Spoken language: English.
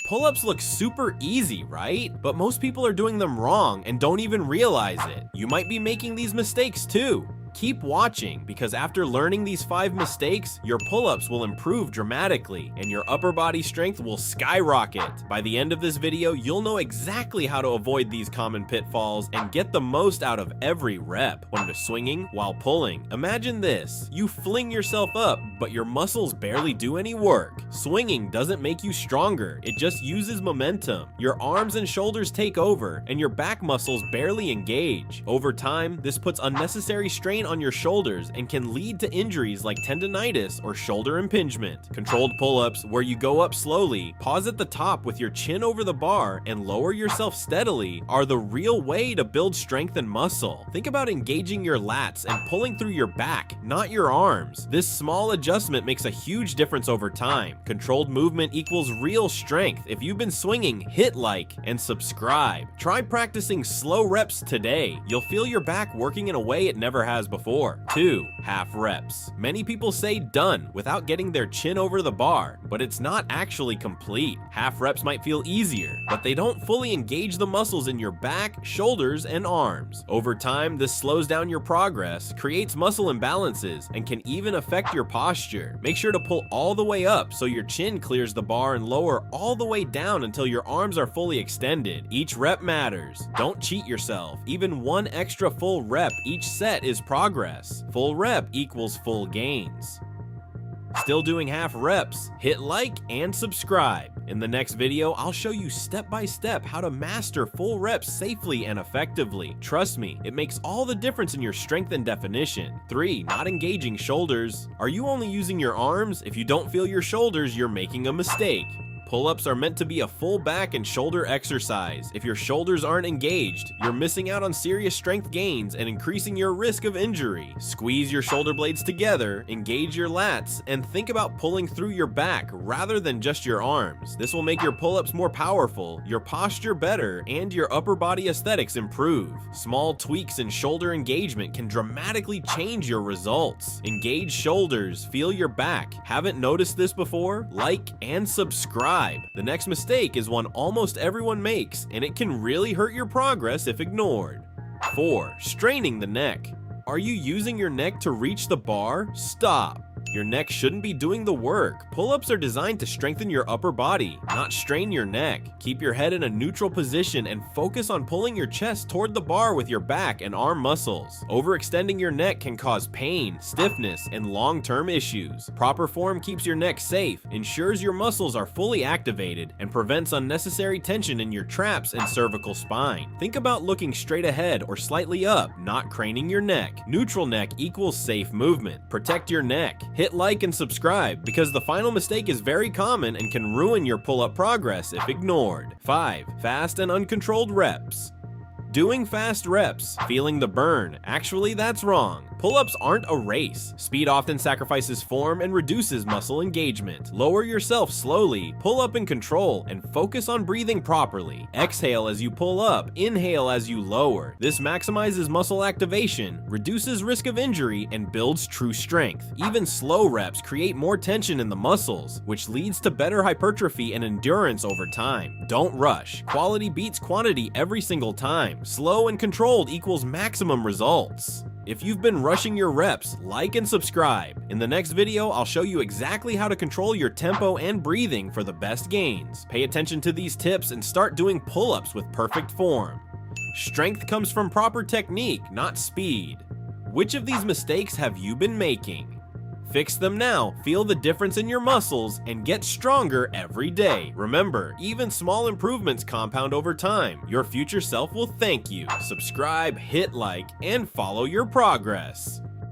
Pull-ups look super easy, right? But most people are doing them wrong and don't even realize it. You might be making these mistakes too. Keep watching, because after learning these 5 mistakes, your pull-ups will improve dramatically and your upper body strength will skyrocket. By the end of this video, you'll know exactly how to avoid these common pitfalls and get the most out of every rep when swinging while pulling. Imagine this: you fling yourself up, but your muscles barely do any work. Swinging doesn't make you stronger, it just uses momentum. Your arms and shoulders take over, and your back muscles barely engage. Over time, this puts unnecessary strain on your shoulders and can lead to injuries like tendonitis or shoulder impingement. Controlled pull-ups, where you go up slowly, pause at the top with your chin over the bar, and lower yourself steadily, are the real way to build strength and muscle. Think about engaging your lats and pulling through your back, not your arms. This small adjustment makes a huge difference over time. Controlled movement equals real strength. If you've been swinging, hit like and subscribe. Try practicing slow reps today. You'll feel your back working in a way it never has before. 2. Half reps. Many people say done without getting their chin over the bar, but it's not actually complete. Half reps might feel easier, but they don't fully engage the muscles in your back, shoulders, and arms. Over time, this slows down your progress, creates muscle imbalances, and can even affect your posture. Make sure to pull all the way up so your chin clears the bar, and lower all the way down until your arms are fully extended. Each rep matters. Don't cheat yourself. Even one extra full rep each set is progress. Full rep equals full gains. Still doing half reps? Hit like and subscribe. In the next video, I'll show you step by step how to master full reps safely and effectively. Trust me, it makes all the difference in your strength and definition. 3. Not engaging shoulders. Are you only using your arms? If you don't feel your shoulders, you're making a mistake. Pull-ups are meant to be a full back and shoulder exercise. If your shoulders aren't engaged, you're missing out on serious strength gains and increasing your risk of injury. Squeeze your shoulder blades together, engage your lats, and think about pulling through your back rather than just your arms. This will make your pull-ups more powerful, your posture better, and your upper body aesthetics improve. Small tweaks in shoulder engagement can dramatically change your results. Engage shoulders, feel your back. Haven't noticed this before? Like and subscribe. The next mistake is one almost everyone makes, and it can really hurt your progress if ignored. 4. Straining the neck. Are you using your neck to reach the bar? Stop. Your neck shouldn't be doing the work. Pull-ups are designed to strengthen your upper body, not strain your neck. Keep your head in a neutral position and focus on pulling your chest toward the bar with your back and arm muscles. Overextending your neck can cause pain, stiffness, and long-term issues. Proper form keeps your neck safe, ensures your muscles are fully activated, and prevents unnecessary tension in your traps and cervical spine. Think about looking straight ahead or slightly up, not craning your neck. Neutral neck equals safe movement. Protect your neck. Hit like and subscribe, because the final mistake is very common and can ruin your pull-up progress if ignored. 5. Fast and uncontrolled reps. Doing fast reps, feeling the burn. Actually, that's wrong. Pull-ups aren't a race. Speed often sacrifices form and reduces muscle engagement. Lower yourself slowly, pull up in control, and focus on breathing properly. Exhale as you pull up, inhale as you lower. This maximizes muscle activation, reduces risk of injury, and builds true strength. Even slow reps create more tension in the muscles, which leads to better hypertrophy and endurance over time. Don't rush. Quality beats quantity every single time. Slow and controlled equals maximum results. If you've been rushing your reps, like and subscribe. In the next video, I'll show you exactly how to control your tempo and breathing for the best gains. Pay attention to these tips and start doing pull-ups with perfect form. Strength comes from proper technique, not speed. Which of these mistakes have you been making? Fix them now, feel the difference in your muscles, and get stronger every day. Remember, even small improvements compound over time. Your future self will thank you. Subscribe, hit like, and follow your progress.